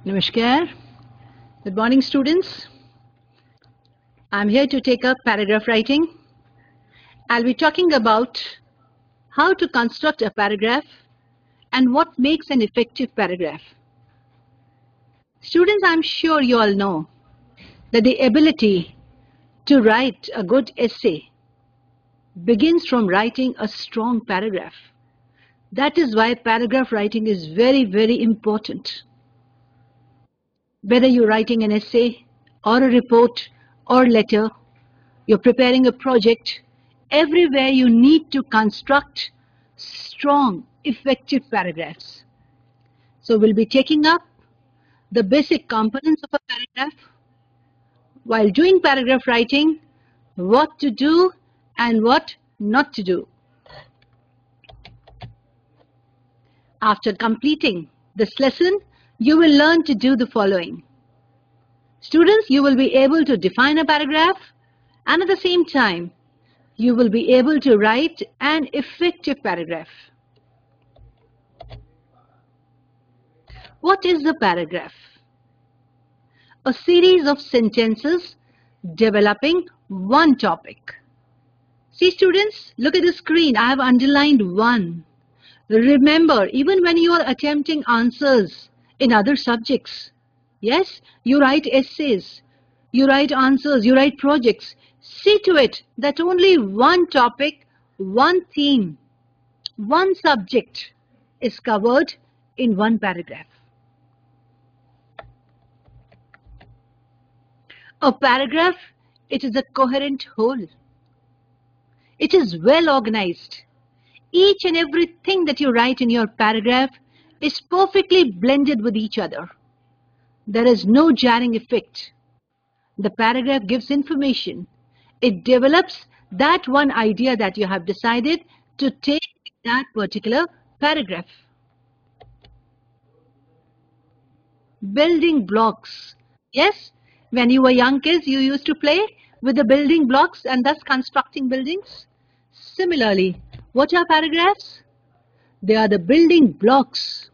Namaskar. Good morning, students. I'm here to take up paragraph writing. I'll be talking about how to construct a paragraph and what makes an effective paragraph. Students, I'm sure you all know that the ability to write a good essay begins from writing a strong paragraph. That is why paragraph writing is very, very important. Whether you're writing an essay or a report or letter, you're preparing a project, everywhere you need to construct strong, effective paragraphs. So we'll be taking up the basic components of a paragraph. While doing paragraph writing, what to do and what not to do. After completing this lesson, you will learn to do the following. Students, you will be able to define a paragraph, and at the same time, you will be able to write an effective paragraph. What is a paragraph? A series of sentences developing one topic. See, students, look at the screen. I have underlined one. Remember, even when you are attempting answers in other subjects, yes, you write essays, you write answers, you write projects. See to it that only one topic, one theme, one subject is covered in one paragraph. A paragraph, it is a coherent whole. It is well organized. Each and everything that you write in your paragraph is perfectly blended with each other. There is no jarring effect. The paragraph gives information. It develops that one idea that you have decided to take in that particular paragraph. Building blocks. Yes, when you were young kids, you used to play with the building blocks and thus constructing buildings. Similarly, what are paragraphs? They are the building blocks.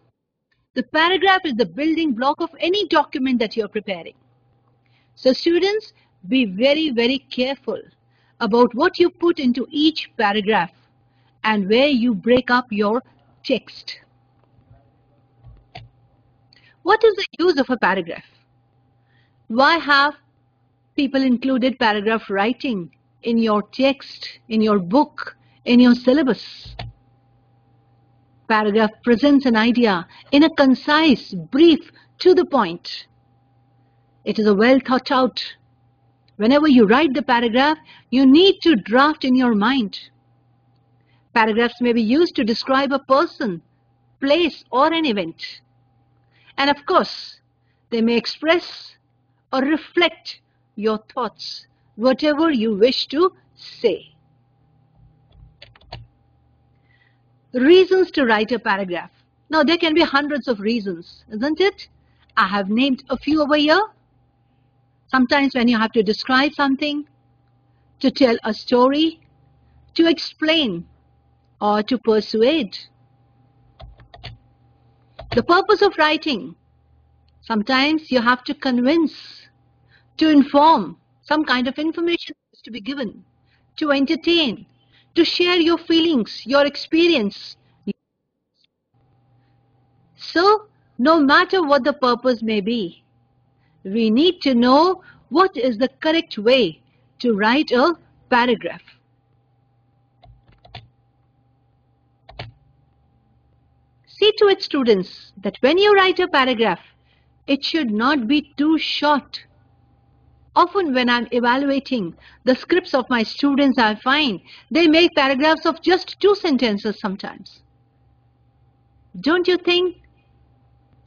The paragraph is the building block of any document that you're preparing. So students, be very, very careful about what you put into each paragraph and where you break up your text. What is the use of a paragraph? Why have people included paragraph writing in your text, in your book, in your syllabus? Paragraph presents an idea in a concise, brief, to the point. It is a well thought out. Whenever you write the paragraph, you need to draft in your mind. Paragraphs may be used to describe a person, place, or an event. And of course, they may express or reflect your thoughts, whatever you wish to say. Reasons to write a paragraph. Now, there can be hundreds of reasons, isn't it? I have named a few over here. Sometimes when you have to describe something, to tell a story, to explain, or to persuade. The purpose of writing. Sometimes you have to convince, to inform, some kind of information is to be given, to entertain, to share your feelings, your experience. So, no matter what the purpose may be, we need to know what is the correct way to write a paragraph. See to it, students, that when you write a paragraph, it should not be too short. Often when I'm evaluating the scripts of my students, I find they make paragraphs of just 2 sentences sometimes. Don't you think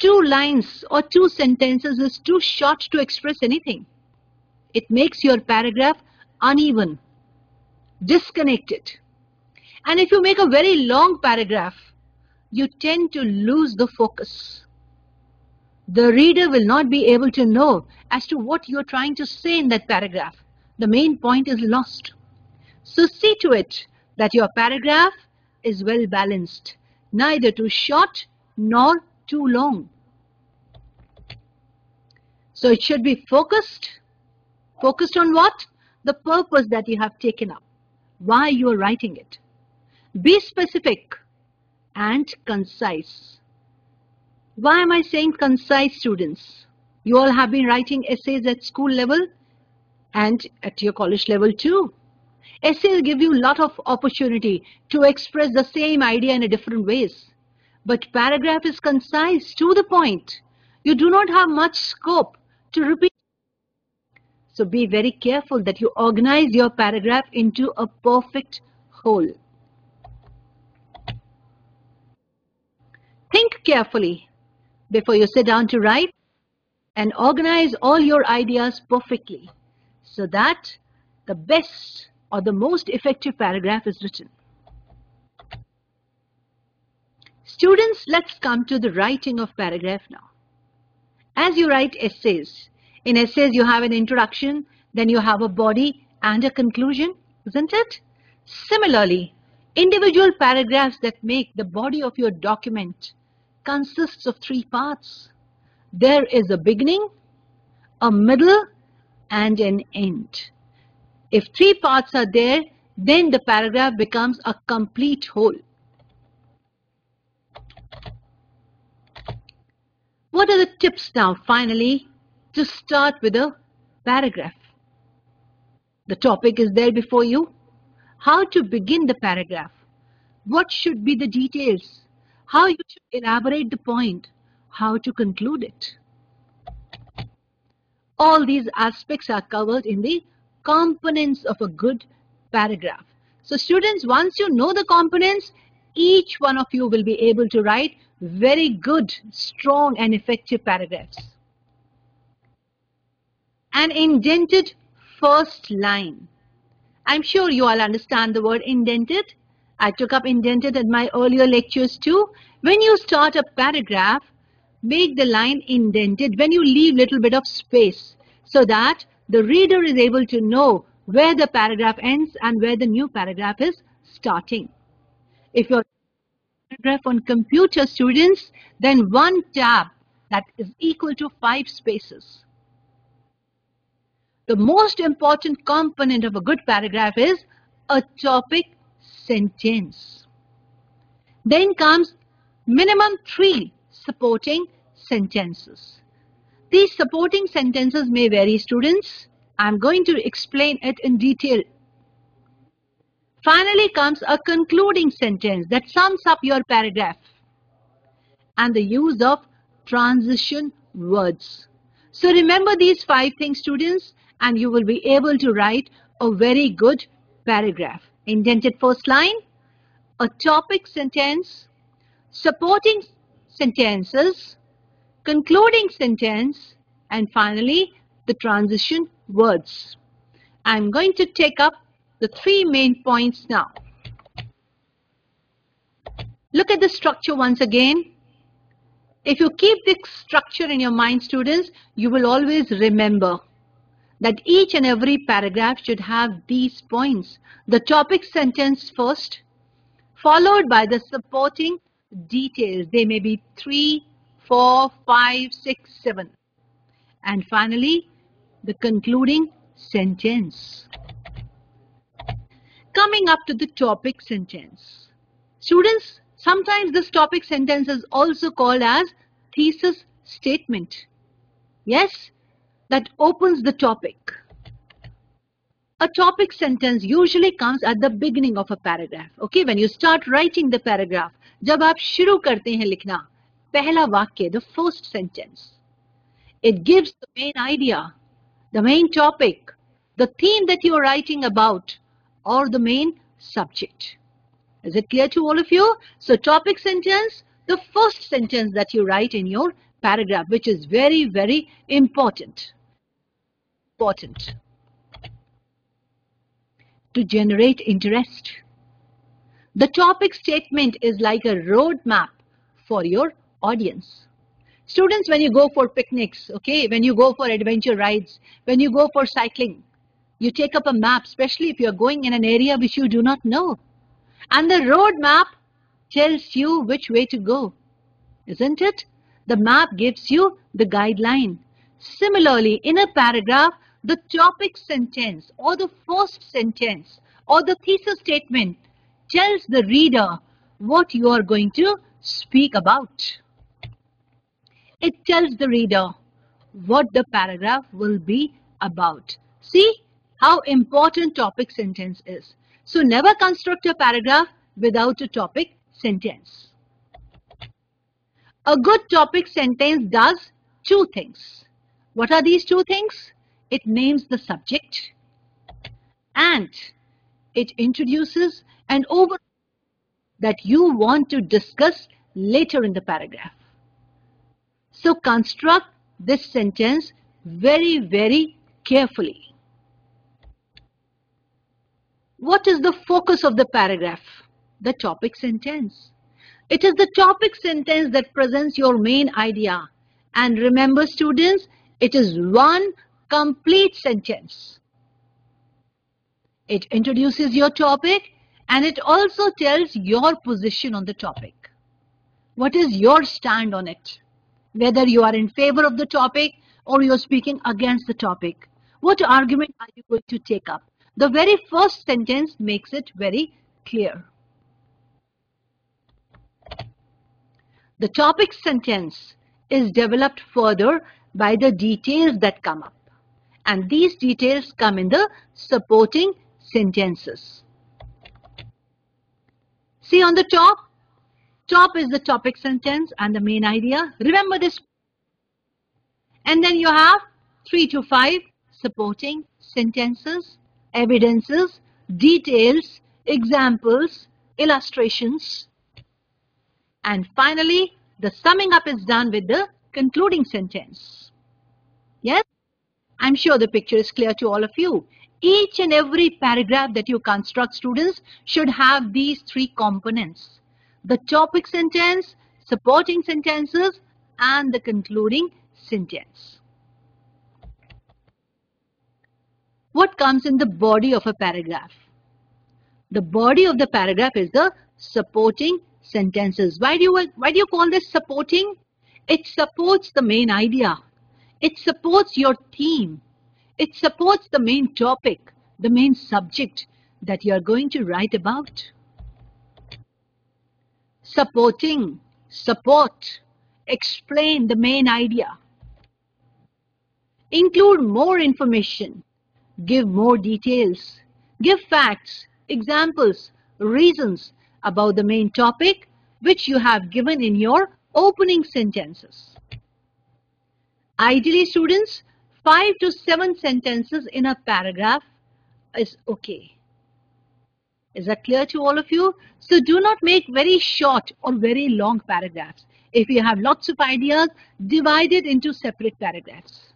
2 lines or 2 sentences is too short to express anything? It makes your paragraph uneven, disconnected. And if you make a very long paragraph, you tend to lose the focus. The reader will not be able to know as to what you're trying to say in that paragraph. The main point is lost. So see to it that your paragraph is well balanced, neither too short nor too long. So it should be focused. Focused on what? The purpose that you have taken up. Why you are writing it. Be specific and concise. Why am I saying concise, students? You all have been writing essays at school level and at your college level too. Essays give you a lot of opportunity to express the same idea in a different ways. But paragraph is concise, to the point. You do not have much scope to repeat. So be very careful that you organize your paragraph into a perfect whole. Think carefully before you sit down to write and organize all your ideas perfectly so that the best or the most effective paragraph is written. Students, let's come to the writing of paragraph now. As you write essays, in essays you have an introduction, then you have a body and a conclusion, isn't it? Similarly, individual paragraphs that make the body of your document consists of 3 parts. There is a beginning, a middle, and an end. If 3 parts are there, then the paragraph becomes a complete whole. What are the tips now, finally, to start with a paragraph? The topic is there before you. How to begin the paragraph? What should be the details? How you should elaborate the point? How to conclude it? All these aspects are covered in the components of a good paragraph. So students, once you know the components, each one of you will be able to write very good, strong and effective paragraphs. An indented first line. I'm sure you all understand the word indented. I took up indented in my earlier lectures too. When you start a paragraph, make the line indented when you leave little bit of space so that the reader is able to know where the paragraph ends and where the new paragraph is starting. If you're paragraph on computer, students, then 1 tab, that is equal to 5 spaces. The most important component of a good paragraph is a topic sentence. Then comes minimum 3 supporting sentences. These supporting sentences may vary, students. I'm going to explain it in detail. Finally comes a concluding sentence that sums up your paragraph and the use of transition words. So remember these 5 things, students, and you will be able to write a very good paragraph. Indented first line, a topic sentence, supporting sentences, concluding sentence, and finally the transition words. I'm going to take up the 3 main points now. Look at the structure once again. If you keep this structure in your mind, students, you will always remember that each and every paragraph should have these points. The topic sentence first, followed by the supporting details. They may be 3, 4, 5, 6, 7. And finally, the concluding sentence. Coming up to the topic sentence. Students, sometimes this topic sentence is also called as thesis statement. Yes, that opens the topic. A topic sentence usually comes at the beginning of a paragraph. Okay, when you start writing the paragraph, जब आप शुरू करते हैं लिखना, पहला वाक्य, the first sentence. It gives the main idea, the main topic, the theme that you are writing about, or the main subject. Is it clear to all of you? So topic sentence, the first sentence that you write in your paragraph, which is very, very important. To generate interest. The topic statement is like a roadmap for your audience. Students, when you go for picnics, okay, when you go for adventure rides, when you go for cycling, you take up a map, especially if you're going in an area which you do not know. And the road map tells you which way to go, isn't it? The map gives you the guideline. Similarly, in a paragraph, the topic sentence or the first sentence or the thesis statement tells the reader what you are going to speak about. It tells the reader what the paragraph will be about. See how important topic sentence is. So never construct a paragraph without a topic sentence. A good topic sentence does two things. What are these two things? It names the subject and it introduces an overview that you want to discuss later in the paragraph. So construct this sentence very, very carefully. What is the focus of the paragraph? The topic sentence. It is the topic sentence that presents your main idea. And remember, students, it is one complete sentence. It introduces your topic and it also tells your position on the topic. What is your stand on it? Whether you are in favor of the topic or you are speaking against the topic. What argument are you going to take up? The very first sentence makes it very clear. The topic sentence is developed further by the details that come up. And these details come in the supporting sentences. See on the top? Top is the topic sentence and the main idea. Remember this. And then you have 3 to 5 supporting sentences, evidences, details, examples, illustrations. And finally, the summing up is done with the concluding sentence. Yes? I'm sure the picture is clear to all of you. Each and every paragraph that you construct, students, should have these three components. The topic sentence, supporting sentences, and the concluding sentence. What comes in the body of a paragraph? The body of the paragraph is the supporting sentences. Why do you call this supporting? It supports the main idea. It supports your theme. It supports the main topic, the main subject that you are going to write about. Supporting, support, explain the main idea. Include more information, give more details, give facts, examples, reasons about the main topic which you have given in your opening sentences. Ideally, students, 5 to 7 sentences in a paragraph is okay. Is that clear to all of you? So do not make very short or very long paragraphs. If you have lots of ideas, divide it into separate paragraphs.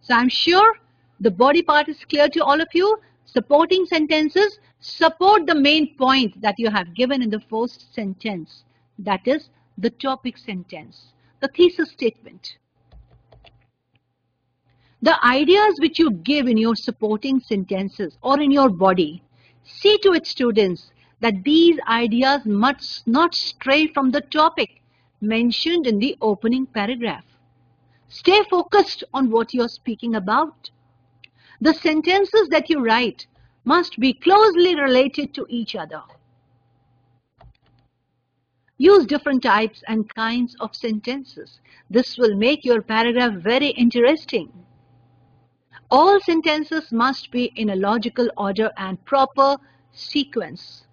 So I'm sure the body part is clear to all of you. Supporting sentences support the main point that you have given in the first sentence. That is the topic sentence, the thesis statement. The ideas which you give in your supporting sentences or in your body, see to it, students, that these ideas must not stray from the topic mentioned in the opening paragraph. Stay focused on what you are speaking about. The sentences that you write must be closely related to each other. Use different types and kinds of sentences. This will make your paragraph very interesting. All sentences must be in a logical order and proper sequence.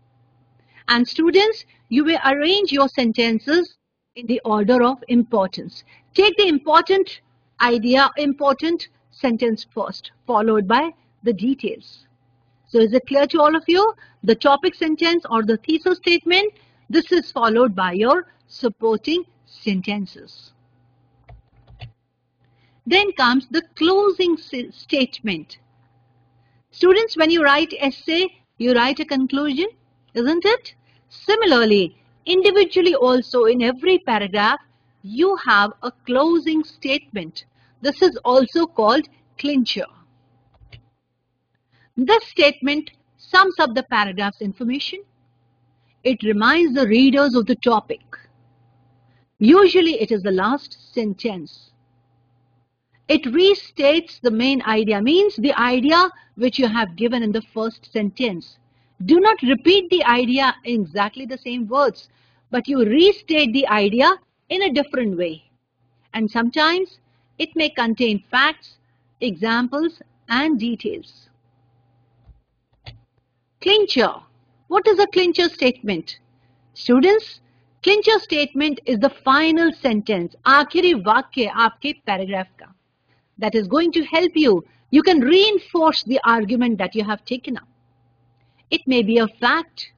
And students, you will arrange your sentences in the order of importance. Take the important idea, important sentence first, followed by the details. So is it clear to all of you? The topic sentence or the thesis statement, this is followed by your supporting sentences. Then comes the closing statement. Students, when you write essay, you write a conclusion, isn't it? Similarly, individually also in every paragraph, you have a closing statement. This is also called clincher. This statement sums up the paragraph's information. It reminds the readers of the topic. Usually it is the last sentence. It restates the main idea, means the idea which you have given in the first sentence. Do not repeat the idea in exactly the same words, but you restate the idea in a different way. And sometimes it may contain facts, examples, and details. Clincher. What is a clincher statement? Students, clincher statement is the final sentence, आखिरी वाक्य आपके paragraph का, that is going to help you. You can reinforce the argument that you have taken up. It may be a fact,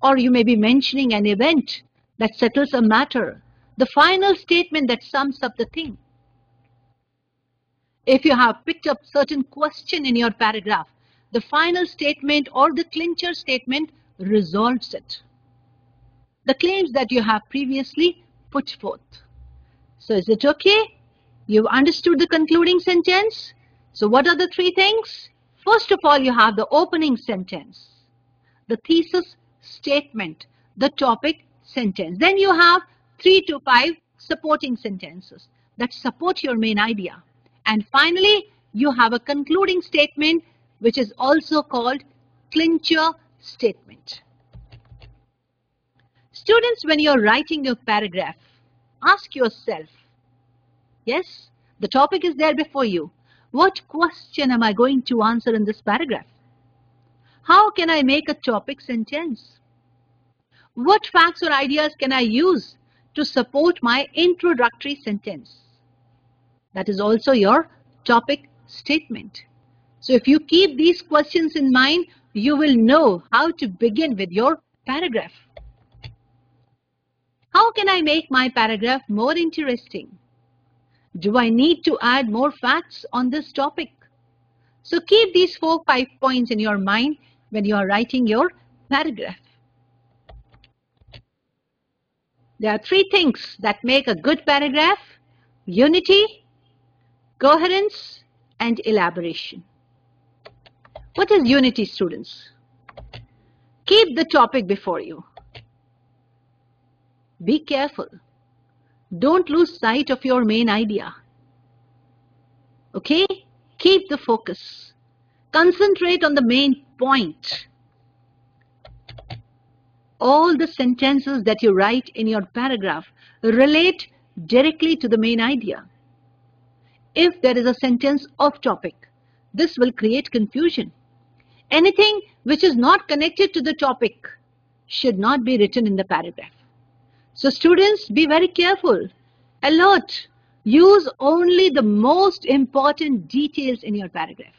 or you may be mentioning an event that settles a matter, the final statement that sums up the thing. If you have picked up certain question in your paragraph, the final statement or the clincher statement resolves it. The claims that you have previously put forth. So is it okay? You've understood the concluding sentence? So what are the three things? First of all, you have the opening sentence, the thesis statement, the topic sentence. Then you have 3 to 5 supporting sentences that support your main idea. And finally, you have a concluding statement which is also called clincher statement. Students, when you're writing your paragraph, ask yourself, yes, the topic is there before you. What question am I going to answer in this paragraph? How can I make a topic sentence? What facts or ideas can I use to support my introductory sentence? That is also your topic statement. So if you keep these questions in mind, you will know how to begin with your paragraph. How can I make my paragraph more interesting? Do I need to add more facts on this topic? So keep these 4-5 points in your mind when you are writing your paragraph. There are 3 things that make a good paragraph: unity, coherence, and elaboration. What is unity, students? Keep the topic before you. Be careful. Don't lose sight of your main idea. Okay? Keep the focus. Concentrate on the main point. All the sentences that you write in your paragraph relate directly to the main idea. If there is a sentence off topic, this will create confusion. Anything which is not connected to the topic should not be written in the paragraph. So students, be very careful, alert, use only the most important details in your paragraph.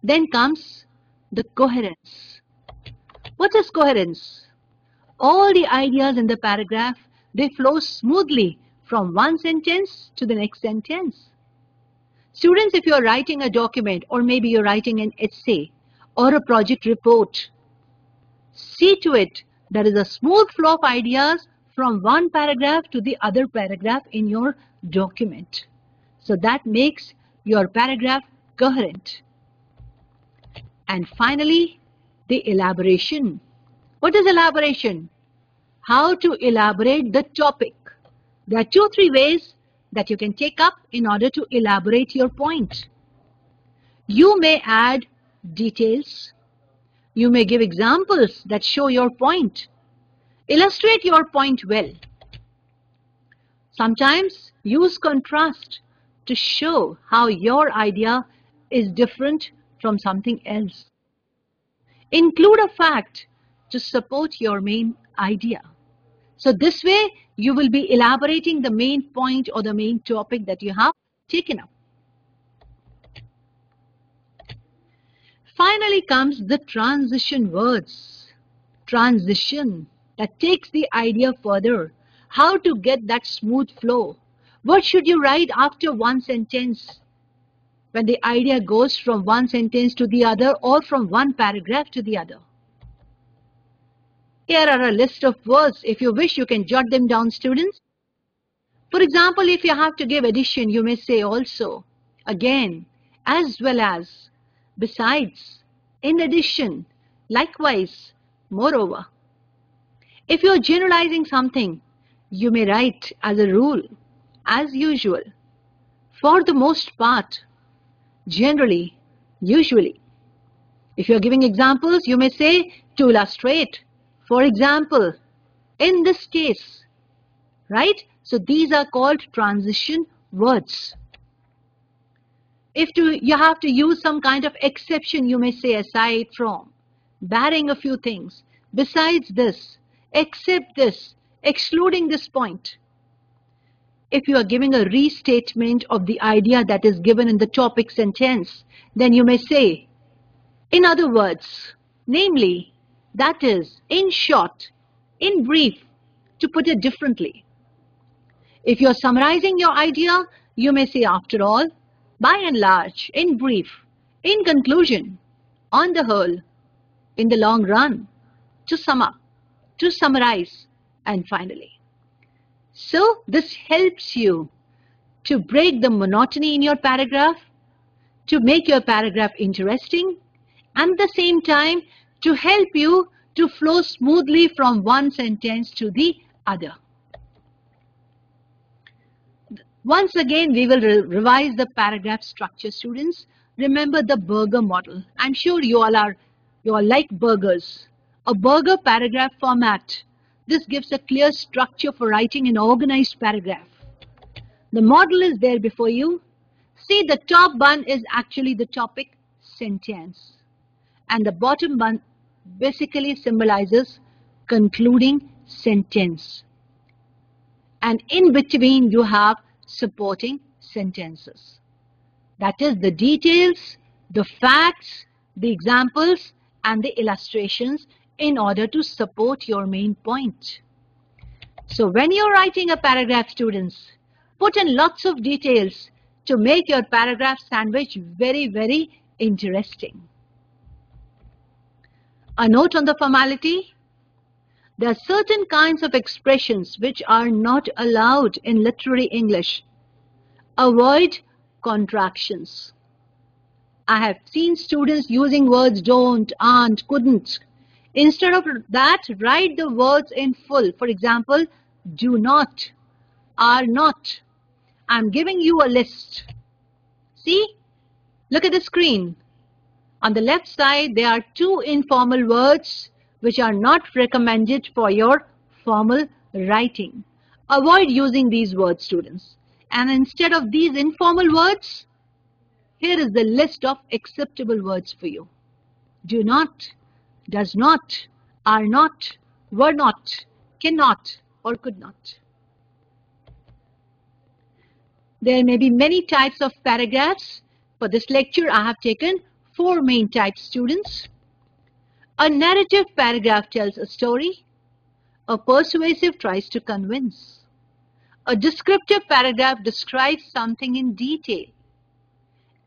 Then comes the coherence. What is coherence? All the ideas in the paragraph, they flow smoothly from one sentence to the next sentence. Students, if you're writing a document, or maybe you're writing an essay or a project report, see to it there is a smooth flow of ideas from one paragraph to the other paragraph in your document. So that makes your paragraph coherent. And finally, the elaboration. What is elaboration? How to elaborate the topic. There are 2-3 ways that you can take up in order to elaborate your point. You may add details. You may give examples that show your point. Illustrate your point well. Sometimes use contrast to show how your idea is different from something else. Include a fact to support your main idea. So this way you will be elaborating the main point or the main topic that you have taken up. Finally comes the transition words. Transition that takes the idea further. How to get that smooth flow. What should you write after one sentence when the idea goes from one sentence to the other or from one paragraph to the other? Here are a list of words. If you wish, you can jot them down, students. For example, if you have to give addition, you may say also, again, as well as, besides, in addition, likewise, moreover. If you are generalizing something, you may write as a rule, as usual, for the most part, generally, usually. If you're giving examples, you may say to illustrate, for example, in this case, right? So these are called transition words. You have to use some kind of exception, you may say aside from, barring a few things, besides this, except this, excluding this point. If you are giving a restatement of the idea that is given in the topic sentence, then you may say, in other words, namely, that is, in short, in brief, to put it differently. If you are summarizing your idea, you may say, after all, by and large, in brief, in conclusion, on the whole, in the long run, to sum up, to summarize, and finally. So this helps you to break the monotony in your paragraph, to make your paragraph interesting, and at the same time to help you to flow smoothly from one sentence to the other. Once again, we will revise the paragraph structure, students. Remember the burger model. I'm sure you all like burgers. A burger paragraph format. This gives a clear structure for writing an organized paragraph. The model is there before you. See, the top bun is actually the topic sentence. And the bottom bun basically symbolizes concluding sentence. And in between, you have supporting sentences. That is the details, the facts, the examples, and the illustrations in order to support your main point. So when you're writing a paragraph, students, put in lots of details to make your paragraph sandwich very, very interesting. A note on the formality. There are certain kinds of expressions which are not allowed in literary English. Avoid contractions. I have seen students using words don't, aren't, couldn't. Instead of that, write the words in full. For example, do not, are not. I'm giving you a list. See? Look at the screen. On the left side, there are two informal words which are not recommended for your formal writing. Avoid using these words, students. And instead of these informal words, here is the list of acceptable words for you. Do not, does not, are not, were not, cannot, or could not. There may be many types of paragraphs. For this lecture, I have taken 4 main types, students. A narrative paragraph tells a story. A persuasive tries to convince. A descriptive paragraph describes something in detail.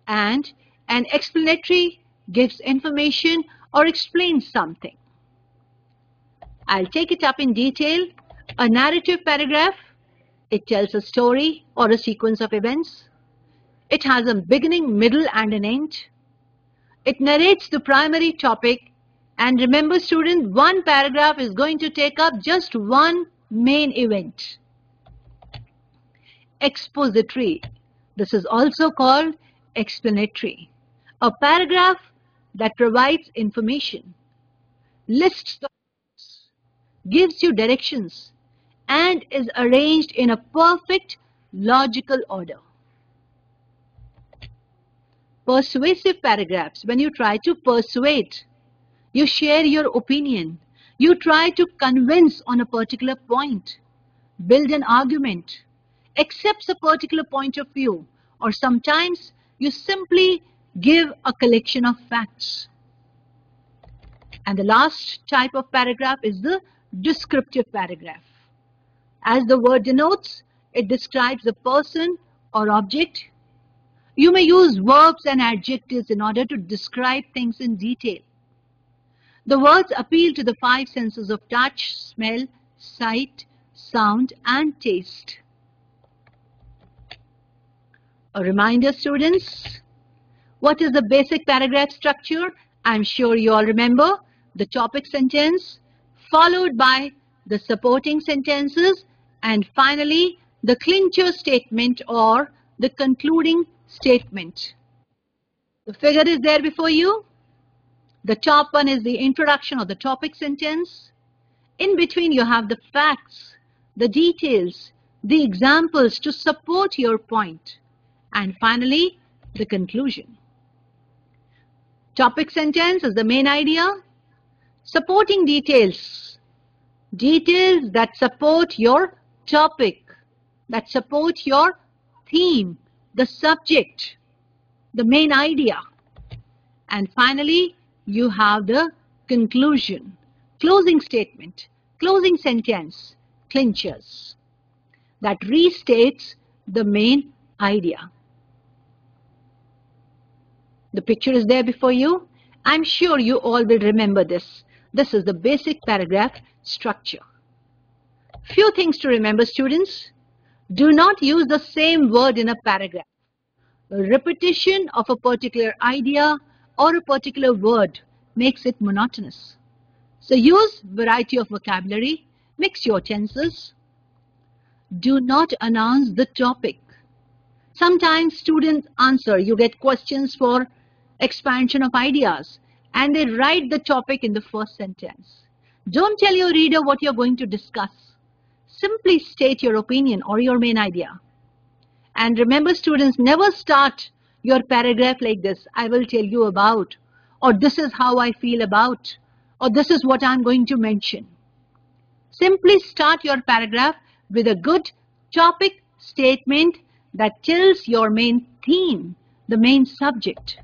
And an explanatory gives information or explains something. I'll take it up in detail. A narrative paragraph, it tells a story or a sequence of events. It has a beginning, middle, and an end. It narrates the primary topic. And remember, students, one paragraph is going to take up just one main event. Expository. This is also called explanatory. A paragraph that provides information, lists the facts, gives you directions, and is arranged in a perfect logical order. Persuasive paragraphs. When you try to persuade, you share your opinion, you try to convince on a particular point, build an argument, accepts a particular point of view, or sometimes you simply give a collection of facts. And the last type of paragraph is the descriptive paragraph. As the word denotes, it describes a person or object. You may use verbs and adjectives in order to describe things in detail. The words appeal to the 5 senses of touch, smell, sight, sound, and taste. A reminder, students, what is the basic paragraph structure? I'm sure you all remember the topic sentence, followed by the supporting sentences, and finally the clincher statement or the concluding statement. The figure is there before you. The top one is the introduction or the topic sentence. In between you have the facts, the details, the examples to support your point. And finally, the conclusion. Topic sentence is the main idea. Supporting details. Details that support your topic, that support your theme, the subject, the main idea. And finally, you have the conclusion, closing statement, closing sentence, clinchers, that restates the main idea. The picture is there before you. I'm sure you all will remember this. This is the basic paragraph structure. Few things to remember, students. Do not use the same word in a paragraph. A repetition of a particular idea or a particular word makes it monotonous. So use variety of vocabulary, mix your tenses. Do not announce the topic. Sometimes students answer, you get questions for expansion of ideas, and they write the topic in the first sentence. Don't tell your reader what you're going to discuss. Simply state your opinion or your main idea. And remember, students, never start your paragraph like this. I will tell you about, or this is how I feel about, or this is what I'm going to mention. Simply start your paragraph with a good topic statement that tells your main theme, the main subject.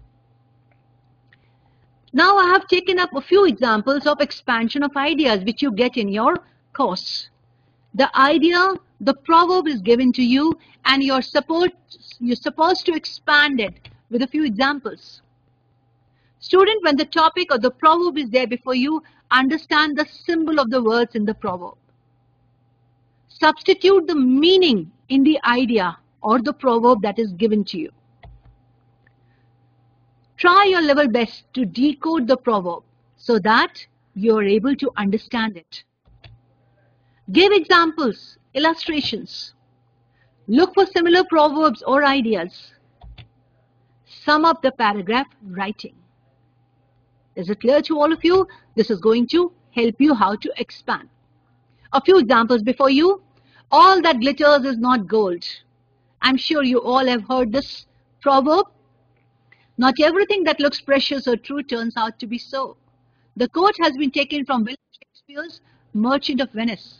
Now I have taken up a few examples of expansion of ideas which you get in your course. The idea, the proverb is given to you, and you're supposed to expand it with a few examples. Student, when the topic or the proverb is there before you, understand the symbol of the words in the proverb. Substitute the meaning in the idea or the proverb that is given to you. Try your level best to decode the proverb so that you are able to understand it. Give examples, illustrations. Look for similar proverbs or ideas. Sum up the paragraph writing. Is it clear to all of you? This is going to help you how to expand. A few examples before you. All that glitters is not gold. I'm sure you all have heard this proverb. Not everything that looks precious or true turns out to be so. The quote has been taken from William Shakespeare's Merchant of Venice.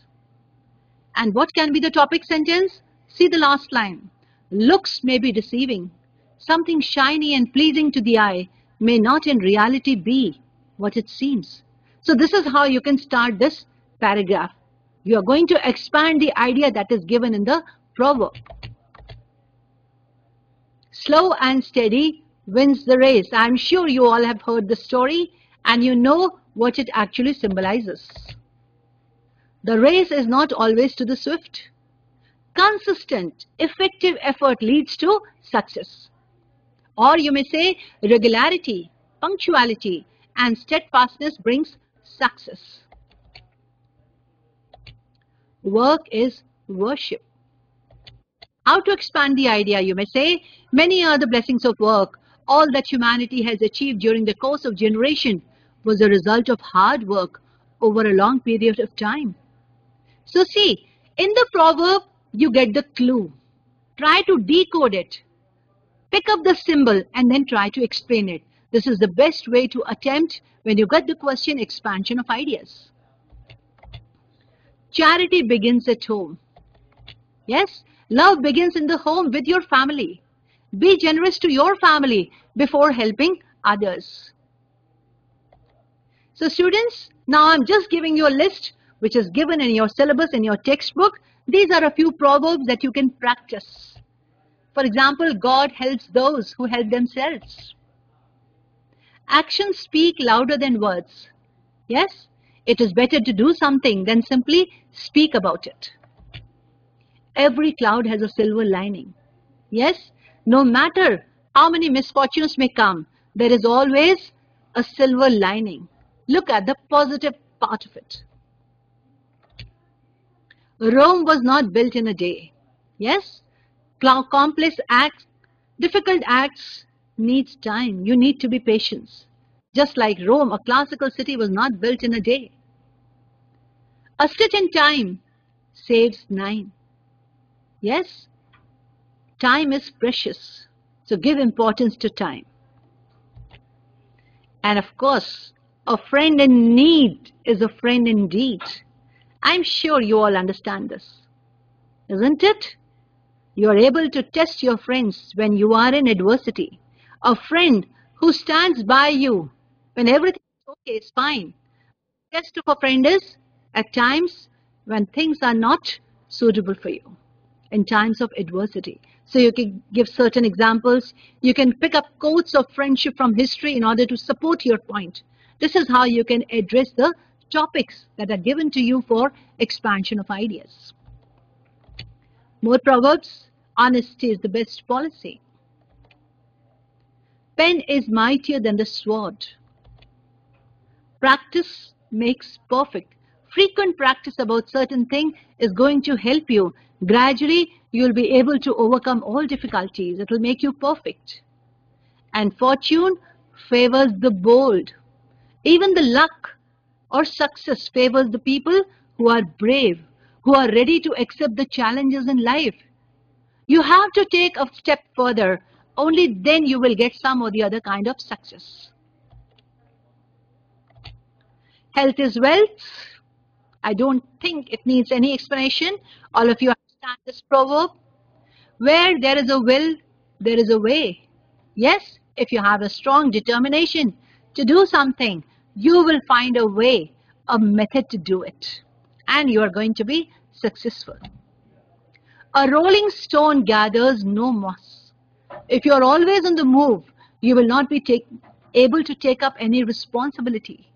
And what can be the topic sentence? See the last line. Looks may be deceiving. Something shiny and pleasing to the eye may not in reality be what it seems. So this is how you can start this paragraph. You are going to expand the idea that is given in the proverb. Slow and steady wins the race. I'm sure you all have heard the story and you know what it actually symbolizes. The race is not always to the swift. Consistent, effective effort leads to success. Or you may say regularity, punctuality, and steadfastness brings success. Work is worship. How to expand the idea? You may say, many are the blessings of work. All that humanity has achieved during the course of generation was a result of hard work over a long period of time. So see, in the proverb, you get the clue. Try to decode it. Pick up the symbol and then try to explain it. This is the best way to attempt when you get the question expansion of ideas. Charity begins at home. Yes, love begins in the home with your family. Be generous to your family before helping others. So students, now I'm just giving you a list which is given in your syllabus, in your textbook. These are a few proverbs that you can practice. For example, God helps those who help themselves. Actions speak louder than words. Yes, it is better to do something than simply speak about it. Every cloud has a silver lining. Yes, no matter how many misfortunes may come, there is always a silver lining. Look at the positive part of it. Rome was not built in a day. Yes? Complex acts, difficult acts needs time. You need to be patient. Just like Rome, a classical city was not built in a day. A stitch in time saves 9. Yes? Time is precious. So give importance to time. And of course, a friend in need is a friend indeed. I'm sure you all understand this, isn't it? You are able to test your friends when you are in adversity. A friend who stands by you when everything is okay is fine. Test of a friend is at times when things are not suitable for you, in times of adversity. So you can give certain examples. You can pick up quotes of friendship from history in order to support your point. This is how you can address the topics that are given to you for expansion of ideas. More proverbs. Honesty is the best policy. Pen is mightier than the sword. Practice makes perfect. Frequent practice about certain thing is going to help you. Gradually, you will be able to overcome all difficulties. It will make you perfect. And fortune favors the bold. Even the luck or success favors the people who are brave, who are ready to accept the challenges in life. You have to take a step further. Only then you will get some or the other kind of success. Health is wealth. I don't think it needs any explanation. All of you understand this proverb. Where there is a will, there is a way. Yes, if you have a strong determination to do something, you will find a way, a method to do it. And you are going to be successful. A rolling stone gathers no moss. If you are always on the move, you will not be able to take up any responsibility.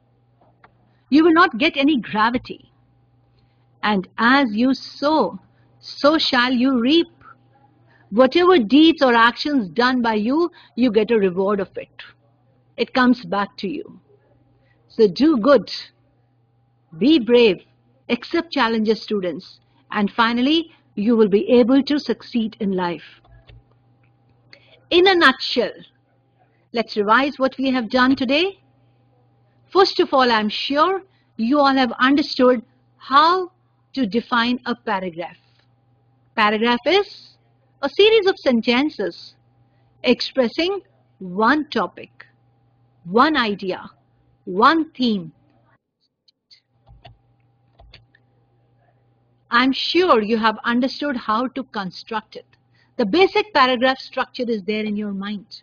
You will not get any gravity. And as you sow, so shall you reap. Whatever deeds or actions done by you, you get a reward of it. It comes back to you. So do good. Be brave. Accept challenges, students. And finally, you will be able to succeed in life. In a nutshell, let's revise what we have done today. First of all, I'm sure you all have understood how to define a paragraph. Paragraph is a series of sentences expressing one topic, one idea, one theme. I'm sure you have understood how to construct it. The basic paragraph structure is there in your mind.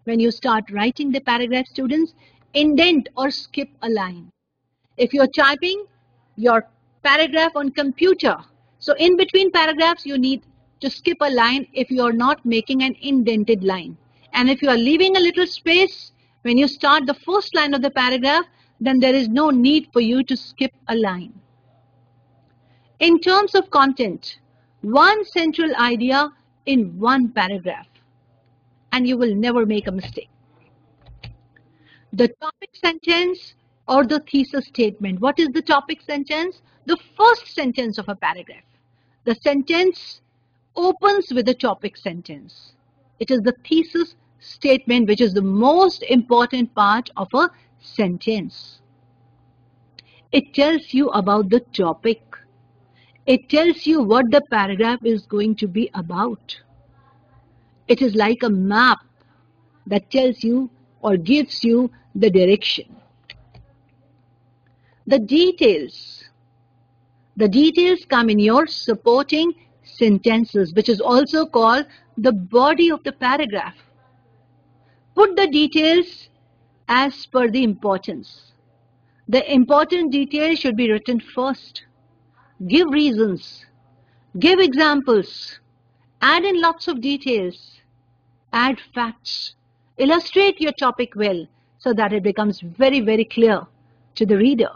When you start writing the paragraph, students, indent or skip a line. If you're typing your paragraph on computer, so in between paragraphs you need to skip a line if you are not making an indented line. And if you are leaving a little space when you start the first line of the paragraph, then there is no need for you to skip a line. In terms of content, one central idea in one paragraph, and you will never make a mistake. The topic sentence or the thesis statement. What is the topic sentence? The first sentence of a paragraph. The sentence opens with a topic sentence. It is the thesis statement which is the most important part of a sentence. It tells you about the topic. It tells you what the paragraph is going to be about. It is like a map that tells you or gives you the direction. The details come in your supporting sentences, which is also called the body of the paragraph. Put the details as per the importance. The important details should be written first. Give reasons, give examples, add in lots of details, add facts, illustrate your topic well so that it becomes very, very clear to the reader.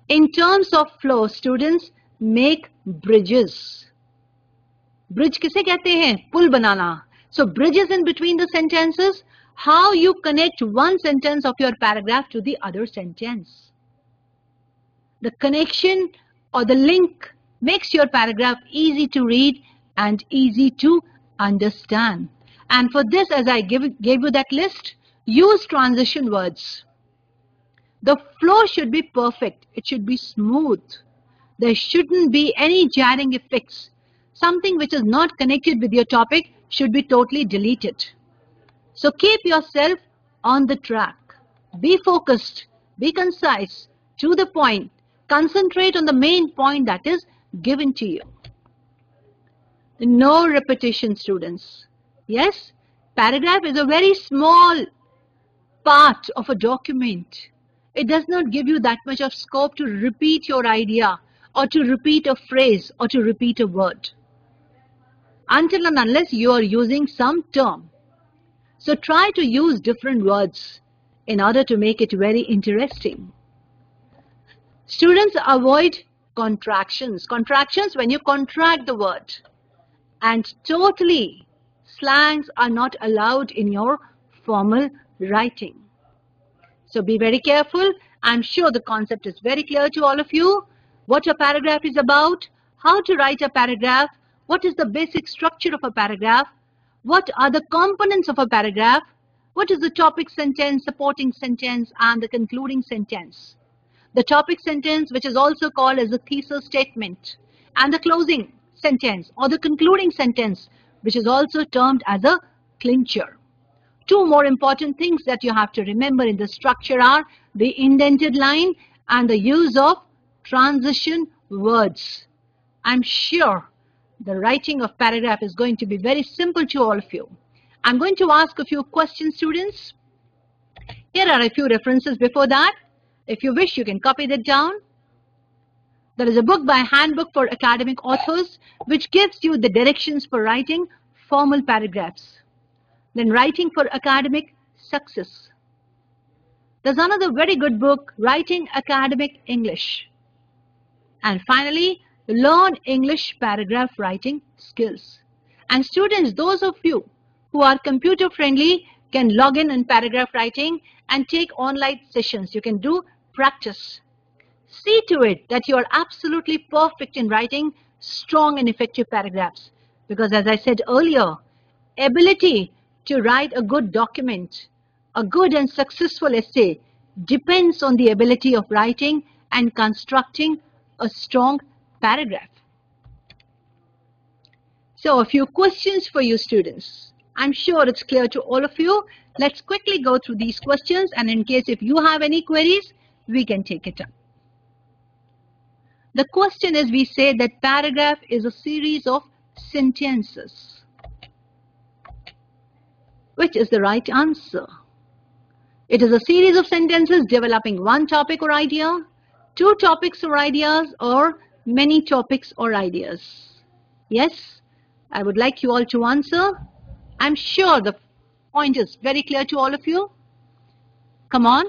In terms of flow, students, make bridges. Bridge किसे कहते हैं? पुल बनाना. So bridges in between the sentences, how you connect one sentence of your paragraph to the other sentence. The connection or the link makes your paragraph easy to read and easy to understand. And for this, as I gave you that list, use transition words. The flow should be perfect. It should be smooth. There shouldn't be any jarring effects. Something which is not connected with your topic should be totally deleted. So keep yourself on the track. Be focused, be concise, to the point. Concentrate on the main point that is given to you. No repetition, students. Yes, paragraph is a very small part of a document. It does not give you that much of scope to repeat your idea or to repeat a phrase or to repeat a word until and unless you are using some term. So try to use different words in order to make it very interesting. Students, avoid contractions. Contractions when you contract the word. And totally, slangs are not allowed in your formal writing. So be very careful. I'm sure the concept is very clear to all of you. What a paragraph is about, how to write a paragraph, what is the basic structure of a paragraph, what are the components of a paragraph, what is the topic sentence, supporting sentence, and the concluding sentence. The topic sentence, which is also called as a thesis statement, and the closing sentence or the concluding sentence, which is also termed as a clincher. Two more important things that you have to remember in the structure are the indented line and the use of transition words. I'm sure the writing of paragraph is going to be very simple to all of you. I'm going to ask a few questions, students. Here are a few references before that. If you wish, you can copy that down. There is a book by Handbook for Academic Authors, which gives you the directions for writing formal paragraphs. Then Writing for Academic Success. There's another very good book, Writing Academic English. And finally, Learn English Paragraph Writing Skills. And students, those of you who are computer friendly can log in paragraph writing and take online sessions. You can do practice. See to it that you are absolutely perfect in writing strong and effective paragraphs. Because as I said earlier, ability to write a good document, a good and successful essay depends on the ability of writing and constructing a strong paragraph. So a few questions for you students. I'm sure it's clear to all of you. Let's quickly go through these questions, and in case if you have any queries, we can take it up. The question is, we say that paragraph is a series of sentences. Which is the right answer? It is a series of sentences developing one topic or idea, two topics or ideas, or many topics or ideas. Yes, I would like you all to answer. I'm sure the point is very clear to all of you. Come on.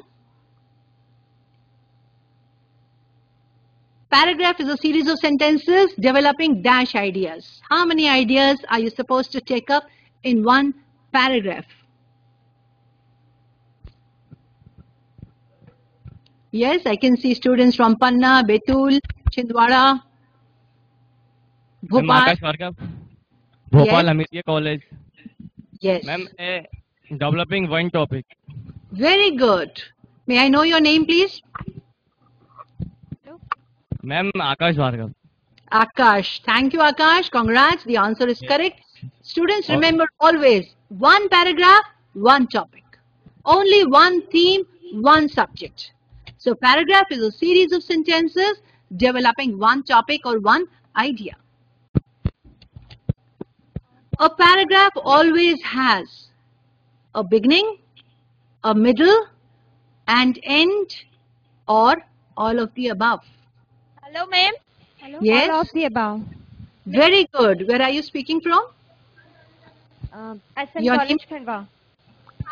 Paragraph is a series of sentences developing dash ideas. How many ideas are you supposed to take up in one paragraph? Yes, I can see students from Panna, Betul, Chhindwara, Bhopal. Bhopal Hamidiya College. Yes. Ma'am, developing one topic. Very good. May I know your name, please? Ma'am, Akash Bhargav. Akash. Thank you, Akash. Congrats. The answer is correct. Students, remember always one paragraph, one topic. Only one theme, one subject. So paragraph is a series of sentences developing one topic or one idea. A paragraph always has a beginning, a middle, and end, or all of the above. Hello, ma'am. Hello. Yes. All of the above. Very good. Where are you speaking from? SM Your College, name? Khandwa.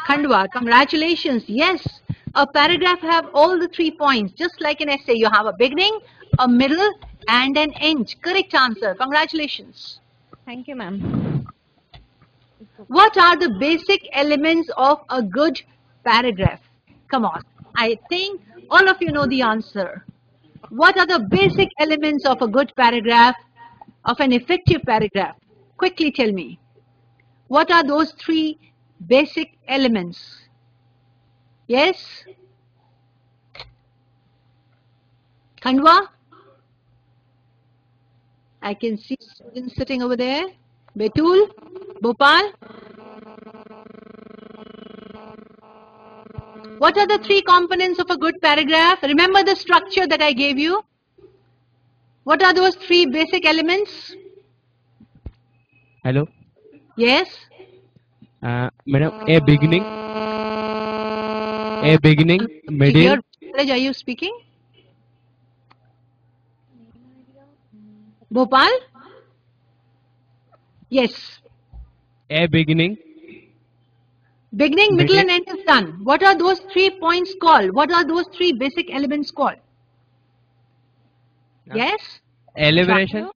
Khandwa. Congratulations. Yes. A paragraph have all the 3 points. Just like an essay, you have a beginning, a middle, and an end. Correct answer. Congratulations. Thank you, ma'am. What are the basic elements of a good paragraph? Come on. I think all of you know the answer. What are the basic elements of a good paragraph, of an effective paragraph? Quickly tell me. What are those three basic elements? Yes? Khandwa? I can see students sitting over there. Betul? Bhopal? What are the three components of a good paragraph? Remember the structure that I gave you? What are those three basic elements? Hello. Yes? Madam, a beginning, middle, Here, college are you speaking? Bhopal? Yes. a beginning, Beginning, middle and end is done. What are those 3 points called? What are those three basic elements called? Yes? elaboration.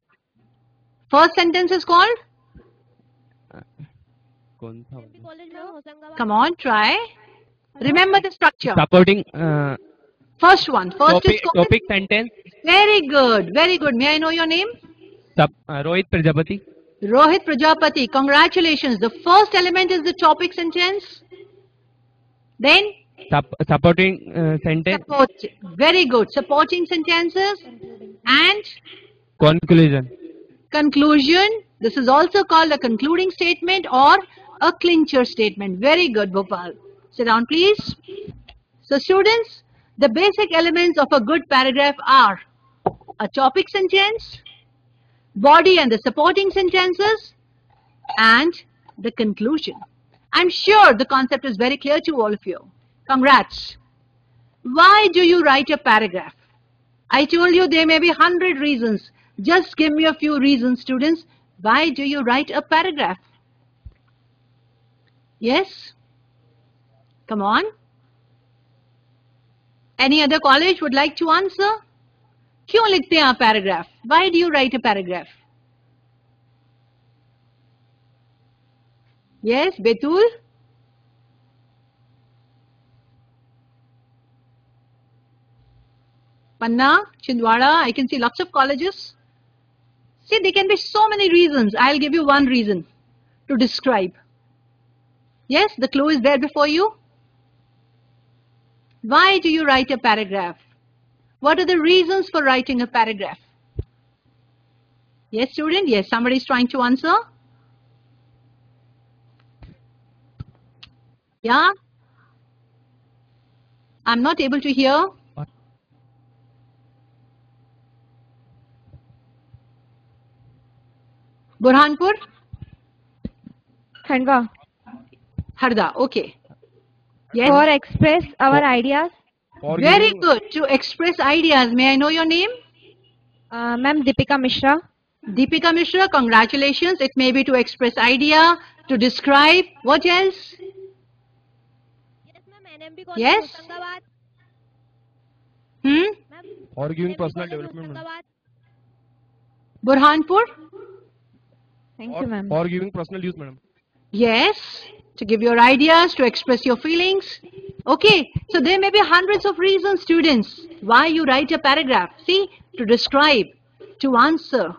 First sentence is called? Come on, try. Remember the structure. Supporting First one. First is called? topic sentence. Very good. Very good. May I know your name? Rohit Prajapati. Rohit Prajapati. Congratulations. The first element is the topic sentence. Then? Supporting sentence. Support. Very good. Supporting sentences. And? Conclusion. Conclusion. This is also called a concluding statement or a clincher statement. Very good, Bhopal. Sit down, please. So, students, the basic elements of a good paragraph are a topic sentence, body and the supporting sentences, and the conclusion. I'm sure the concept is very clear to all of you. Congrats. Why do you write a paragraph? I told you there may be 100 reasons. Just give me a few reasons, students. Why do you write a paragraph? Yes? Come on. Any other college would like to answer? क्यों लिखते हैं आप paragraph? Why do you write a paragraph? Yes, Betul? Panna, Chindwara, I can see lots of colleges. See, there can be so many reasons. I'll give you one reason to describe. Yes, the clue is there before you. Why do you write a paragraph? What are the reasons for writing a paragraph? Yes, student? Yes, somebody is trying to answer. Yeah? I'm not able to hear. Burhanpur? Khandwa. Harda, okay. Yes? For express our ideas. Very good. To express ideas. May I know your name? Ma'am Deepika Mishra. Deepika Mishra, congratulations. It may be to express idea, to describe. What else? Yes, ma'am. NMB Yes? For giving personal development. Burhanpur? Thank you, ma'am. For giving personal use, madam. Yes. To give your ideas, to express your feelings. Okay. So there may be hundreds of reasons, students, why you write a paragraph. See, to describe, to answer,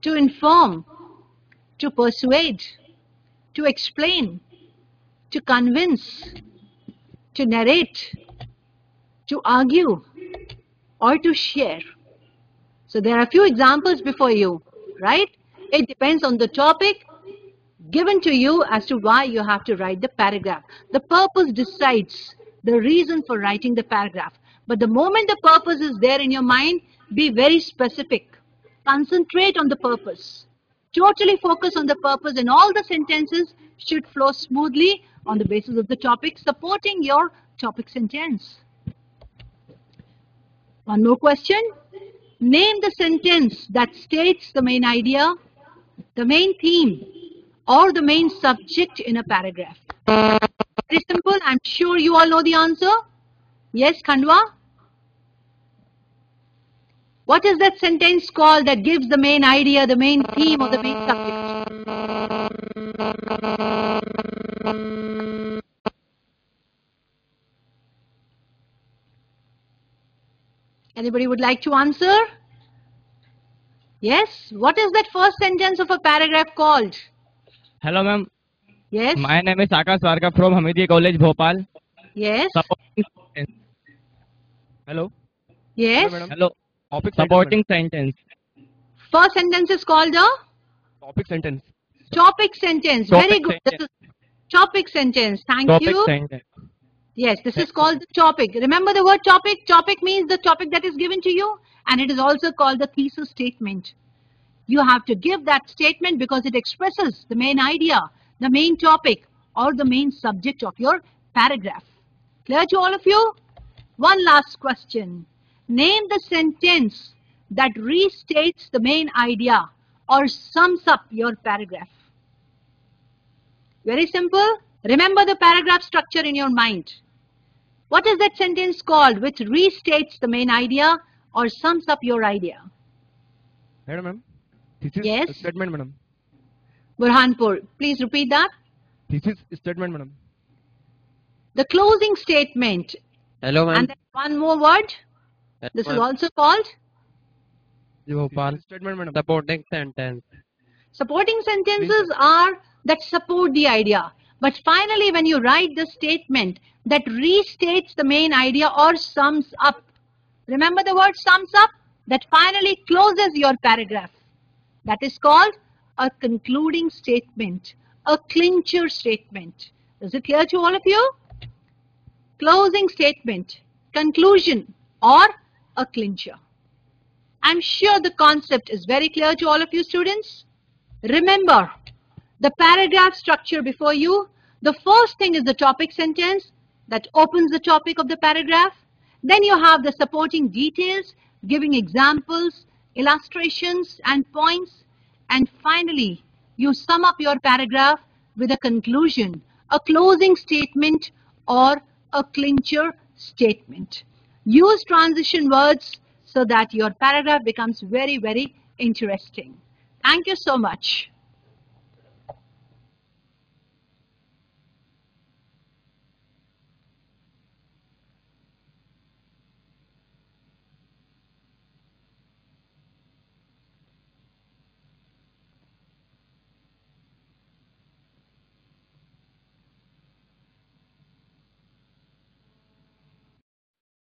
to inform, to persuade, to explain, to convince, to narrate, to argue, or to share. So there are a few examples before you, right? It depends on the topic given to you as to why you have to write the paragraph. The purpose decides the reason for writing the paragraph. But the moment the purpose is there in your mind, be very specific. Concentrate on the purpose. Totally focus on the purpose, and all the sentences should flow smoothly on the basis of the topic, supporting your topic sentence. One more question. Name the sentence that states the main idea, the main theme, or the main subject in a paragraph. Very simple. I'm sure you all know the answer. Yes, Khandwa? What is that sentence called that gives the main idea, the main theme, or the main subject? Anybody would like to answer? Yes. What is that first sentence of a paragraph called? Hello, ma'am. Yes. My name is Akash Warka from Hamidiya College, Bhopal. Yes. Hello. Yes. Hello. Supporting sentence. First sentence is called a Topic sentence. topic sentence. Very good. This is topic sentence. Thank you. Sentence. Yes, this is called the topic. Remember the word topic? Topic means the topic that is given to you, and it is also called the thesis statement. You have to give that statement because it expresses the main idea, the main topic, or the main subject of your paragraph. Clear to all of you? One last question. Name the sentence that restates the main idea or sums up your paragraph. Very simple. Remember the paragraph structure in your mind. What is that sentence called which restates the main idea or sums up your idea? Madam, ma'am. This is Yes. a statement, madam. Burhanpur, please repeat that. This is a statement, madam. The closing statement. Hello, ma'am. And then one more word. This is also called Bhopal. Statement, madam. Supporting sentence. supporting sentences are that support the idea. But finally, when you write the statement that restates the main idea or sums up, remember the word sums up? That finally closes your paragraph. That is called a concluding statement, a clincher statement. Is it clear to all of you? Closing statement, conclusion, or a clincher. I'm sure the concept is very clear to all of you students. Remember, the paragraph structure before you, the first thing is the topic sentence that opens the topic of the paragraph. Then you have the supporting details, giving examples, illustrations, and points. And finally, you sum up your paragraph with a conclusion, a closing statement, or a clincher statement. Use transition words so that your paragraph becomes very, very interesting. Thank you so much.